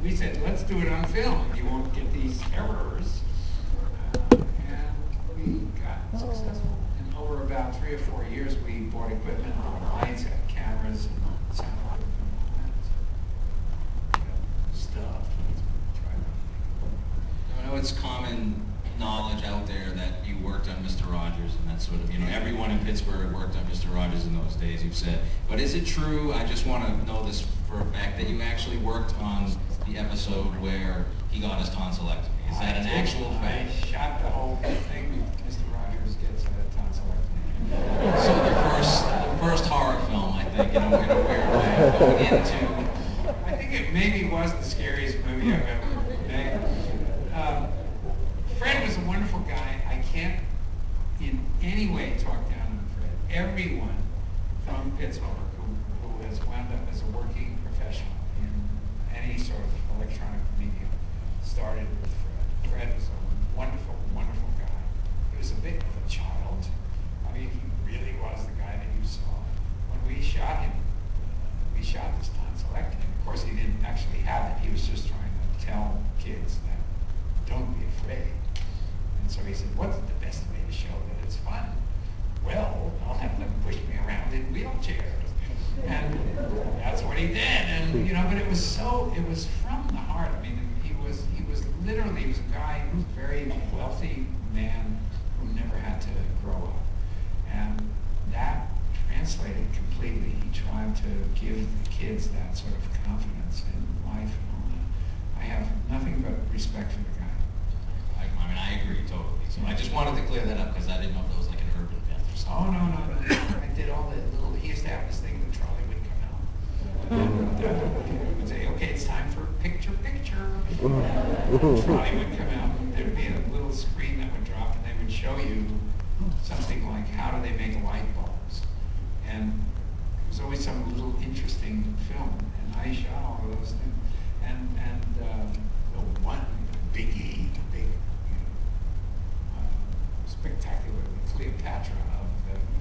we said, let's do it on film. You won't get these errors. And we got successful. And over about 3 or 4 years, we bought equipment, lights, cameras, and sound equipment, and all that stuff. I know it's common knowledge out there that you worked on Mr. Rogers, and that's sort of, everyone in Pittsburgh worked on Mr. Rogers in those days, you've said. But is it true, I just want to know this for a fact, that you actually worked on the episode where he got his tonsillectomy? Is that an actual fact? I shot the whole thing. Mr. Rogers gets a tonsillectomy. So the first horror film, I think, in a weird way, going into... I think it maybe was the scariest movie I've ever made. Fred was a wonderful guy. I can't in any way talk down on Fred. Everyone from Pittsburgh who has wound up as a working professional in any sort of electronic medium started with Fred. Fred was a wonderful, wonderful guy. He was a bit of a child. I mean, he really was the guy that you saw. When we shot him, we shot this tonsillectomy. Of course, he didn't actually have it. He was just trying to tell kids that don't be afraid. And so he said, what's the best way to show that it's fun? Well, I'll have them push me around in wheelchairs. And that's what he did. And, but it was from the heart. I mean, he was a guy who was a very wealthy man who never had to grow up. And that translated completely. He tried to give the kids that sort of confidence in life and all that. I have nothing but respect for the guy. I mean, I agree totally. So I just wanted to clear that up because I didn't know if it was like an urban myth or something. Oh, no. I did all the little, he used to have this thing, the trolley would come out. And would say, okay, it's time for picture. The trolley would come out, and there would be a little screen that would drop, and they would show you something like, how do they make light bulbs? And it was always some little interesting film, and I shot all of those things. And the one biggie, the big, spectacular Cleopatra of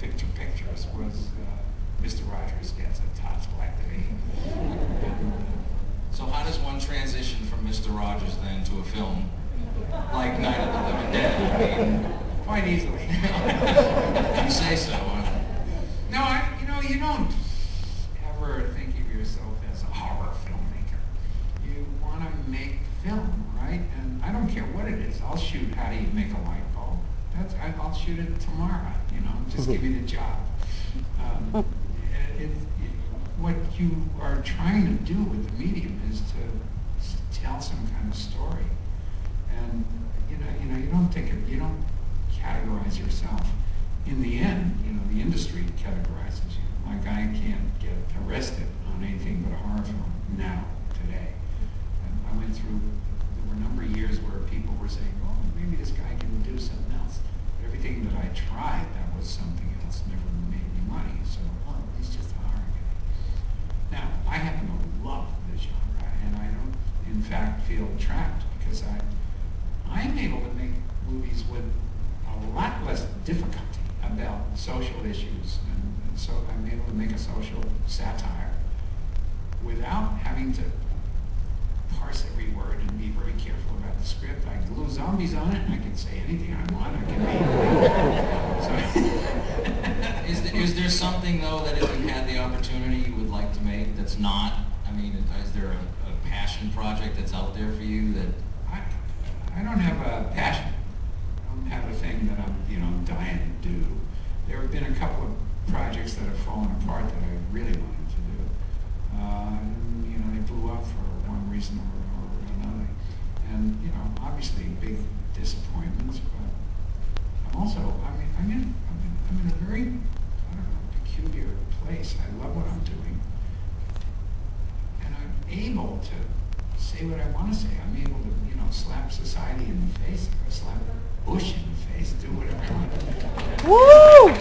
the pictures was Mr. Rogers gets a tonsillectomy. So how does one transition from Mr. Rogers then to a film like Night of the Living Dead? I mean, quite easily. You say so. No, you don't ever think of yourself as a horror filmmaker. You want to make film, right? And I don't care what it is. I'll shoot how do you make a light bulb. I'll shoot it tomorrow, just give me the job. What you are trying to do with the medium is to tell some kind of story. And, you don't categorize yourself. In the end, the industry categorizes you. Like I can't get arrested on anything but a horror film now, today. And I went through, there were a number of years where people were saying, oh, maybe this guy can do something else. But everything that I tried, that was something else, never made me money. So, he's just a horror guy. Now, I happen to love the genre, and I don't, in fact, feel trapped because I'm able to make movies with a lot less difficulty about social issues, and so I'm able to make a social satire without having to parse every word and be very careful about the script. I glue zombies on it, and I can say anything I want. I can be. Is there something though that if you had the opportunity you would like to make that's not? I mean, is there a passion project that's out there for you that? I don't have a passion. I don't have a thing that I'm dying to do. There have been a couple of projects that have fallen apart that I really wanted to do. They blew up for one reason or another. And, obviously big disappointments, but I'm also, I'm in a very, peculiar place. I love what I'm doing. And I'm able to say what I want to say. I'm able to, slap society in the face, or slap Bush in the face, do whatever I want. Woo!